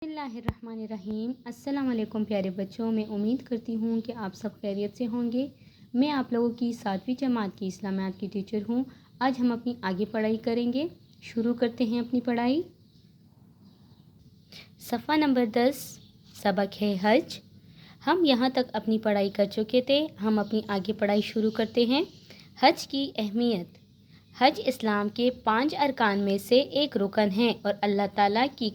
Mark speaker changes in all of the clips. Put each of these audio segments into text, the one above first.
Speaker 1: بسم اللہ الرحمن الرحیم۔ السلام علیکم پیارے بچوں، میں امید کرتی ہوں کہ آپ سب خیریت سے ہوں گے۔ میں آپ لوگوں کی 7ویں جماعت کی اسلامیات کی ٹیچر ہوں۔ آج ہم اپنی آگے پڑھائی کریں گے۔ شروع کرتے ہیں اپنی پڑھائی۔ صفحہ نمبر 10، سبق ہے حج۔ ہم یہاں تک اپنی پڑھائی کر چکے تھے، ہم اپنی آگے پڑھائی شروع کرتے ہیں۔ حج کی اہمیت۔ حج اسلام کے 5 ارکان میں سے ایک رکن ہے اور اللہ تعالیٰ کی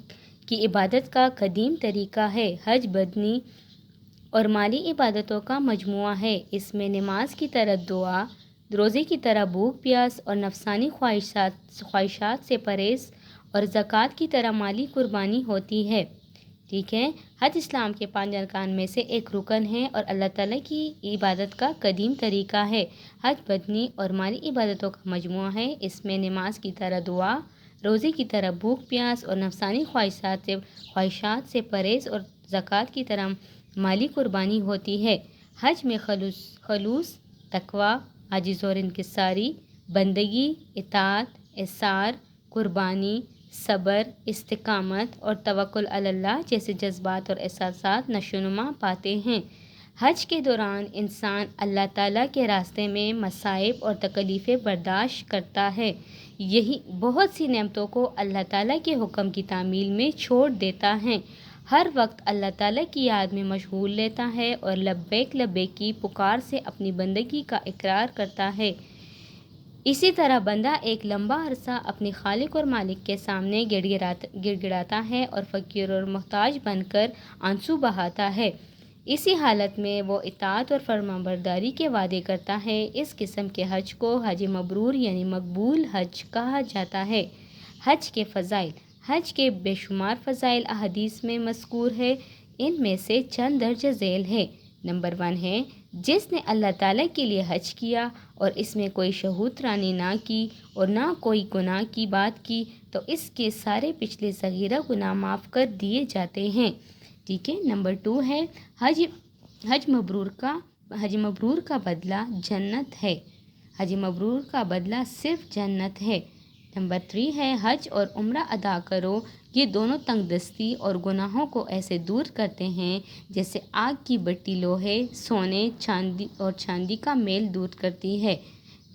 Speaker 1: عبادت کا قدیم طریقہ ہے۔ حج بدنی اور مالی عبادتوں کا مجموعہ ہے۔ اس میں نماز کی طرح دعا، روزے کی طرح بھوک پیاس اور نفسانی خواہشات سے پرہیز اور زکوٰۃ کی طرح مالی قربانی ہوتی ہے۔ ٹھیک ہے، حج اسلام کے 5 ارکان میں سے ایک رکن ہے اور اللہ تعالیٰ کی عبادت کا قدیم طریقہ ہے۔ حج بدنی اور مالی عبادتوں کا مجموعہ ہے۔ اس میں نماز کی طرح دعا، روزے کی طرح بھوک پیاس اور نفسانی خواہشات سے پرہیز اور زکوٰۃ کی طرح مالی قربانی ہوتی ہے۔ حج میں خلوص، تقویٰ، عاجز اور انکساری، بندگی، اطاعت، احسار، قربانی، صبر، استقامت اور توکل علی اللہ جیسے جذبات اور احساسات نشوونما پاتے ہیں۔ حج کے دوران انسان اللہ تعالیٰ کے راستے میں مصائب اور تکلیفیں برداشت کرتا ہے۔ یہی بہت سی نعمتوں کو اللہ تعالیٰ کے حکم کی تعمیل میں چھوڑ دیتا ہے۔ ہر وقت اللہ تعالیٰ کی یاد میں مشغول رہتا ہے اور لبیک لبیک کی پکار سے اپنی بندگی کا اقرار کرتا ہے۔ اسی طرح بندہ ایک لمبا عرصہ اپنے خالق اور مالک کے سامنے گڑ گڑاتا ہے اور فقیر اور محتاج بن کر آنسو بہاتا ہے۔ اسی حالت میں وہ اطاعت اور فرمانبرداری کے وعدے کرتا ہے۔ اس قسم کے حج کو حج مبرور یعنی مقبول حج کہا جاتا ہے۔ حج کے فضائل۔ حج کے بے شمار فضائل احادیث میں مذکور ہے، ان میں سے چند درج ذیل ہے۔ نمبر 1 ہے، جس نے اللہ تعالیٰ کے لیے حج کیا اور اس میں کوئی شہوت رانی نہ کی اور نہ کوئی گناہ کی بات کی تو اس کے سارے پچھلے صغیرہ گناہ معاف کر دیے جاتے ہیں۔ ٹھیک ہے۔ نمبر 2 ہے، حج مبرور کا بدلہ جنت ہے۔ حج مبرور کا بدلہ صرف جنت ہے۔ نمبر 3 ہے، حج اور عمرہ ادا کرو، یہ دونوں تنگ دستی اور گناہوں کو ایسے دور کرتے ہیں جیسے آگ کی بتی لوہے، سونے اور چاندی کا میل دور کرتی ہے۔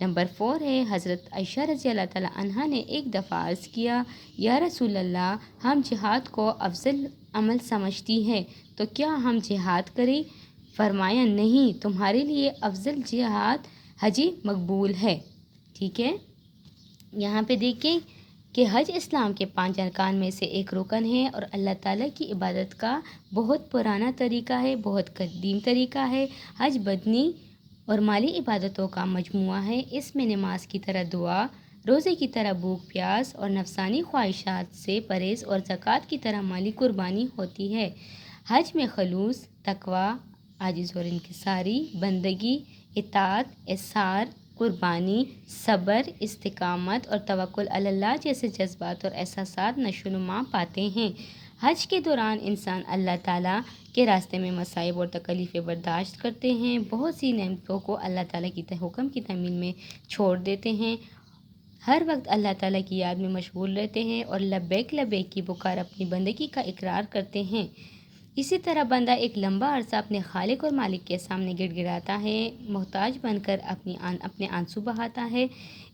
Speaker 1: نمبر 4 ہے، حضرت عائشہ رضی اللہ تعالیٰ عنہا نے ایک دفعہ عرض کیا، یا رسول اللہ، ہم جہاد کو افضل عمل سمجھتی ہیں تو کیا ہم جہاد کریں؟ فرمایا، نہیں، تمہارے لیے افضل جہاد حج مقبول ہے۔ ٹھیک ہے۔ یہاں پہ دیکھیں کہ حج اسلام کے 5 ارکان میں سے ایک رکن ہے اور اللہ تعالیٰ کی عبادت کا بہت پرانا طریقہ ہے، بہت قدیم طریقہ ہے۔ حج بدنی اور مالی عبادتوں کا مجموعہ ہے۔ اس میں نماز کی طرح دعا، روزے کی طرح بھوک پیاس اور نفسانی خواہشات سے پرہیز اور زکوٰۃ کی طرح مالی قربانی ہوتی ہے۔ حج میں خلوص، تقویٰ، عاجز اور انکساری، بندگی، اطاعت، احسار، قربانی، صبر، استقامت اور توکل علی اللہ جیسے جذبات اور احساسات نشوونما پاتے ہیں۔ حج کے دوران انسان اللہ تعالیٰ کے راستے میں مصائب اور تکلیفیں برداشت کرتے ہیں، بہت سی نعمتوں کو اللہ تعالیٰ کی حکم کی تعمیل میں چھوڑ دیتے ہیں، ہر وقت اللہ تعالیٰ کی یاد میں مشغول رہتے ہیں اور لبیک لبیک کی پکار اپنی بندگی کا اقرار کرتے ہیں۔ اسی طرح بندہ ایک لمبا عرصہ اپنے خالق اور مالک کے سامنے گڑ گڑاتا ہے، محتاج بن کر اپنے آنسو بہاتا ہے۔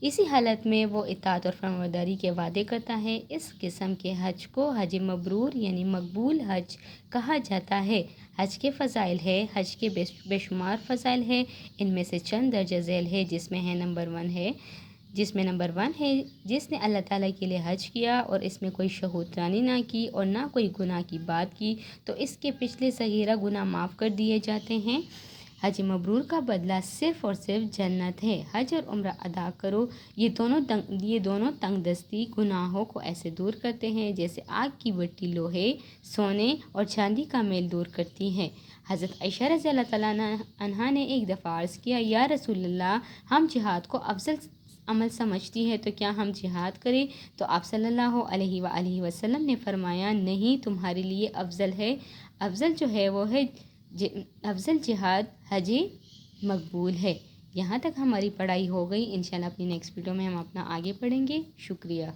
Speaker 1: اسی حالت میں وہ اطاعت اور فرمانبرداری کے وعدے کرتا ہے۔ اس قسم کے حج کو حج مبرور یعنی مقبول حج کہا جاتا ہے۔ حج کے فضائل ہے۔ حج کے بے شمار فضائل ہے، ان میں سے چند درج ذیل ہے، جس میں نمبر 1 ہے، جس نے اللہ تعالیٰ کے لیے حج کیا اور اس میں کوئی شہوت رانی نہ کی اور نہ کوئی گناہ کی بات کی تو اس کے پچھلے صغیرہ گناہ معاف کر دیے جاتے ہیں۔ حج مبرور کا بدلہ صرف اور صرف جنت ہے۔ حج اور عمرہ ادا کرو، یہ دونوں تنگ دستی گناہوں کو ایسے دور کرتے ہیں جیسے آگ کی بتی لوہے، سونے اور چاندی کا میل دور کرتی ہے۔ حضرت عائشہ رضی اللہ تعالیٰ عنہا نے ایک دفعہ عرض کیا، یا رسول اللہ، ہم جہاد کو افضل عمل سمجھتی ہے تو کیا ہم جہاد کریں؟ تو آپ صلی اللہ علیہ وآلہ وسلم نے فرمایا، نہیں، تمہارے لیے افضل جو ہے وہ ہے افضل جہاد حج مقبول ہے۔ یہاں تک ہماری پڑھائی ہو گئی۔ انشاءاللہ اپنی نیکسٹ ویڈیو میں ہم اپنا آگے پڑھیں گے۔ شکریہ۔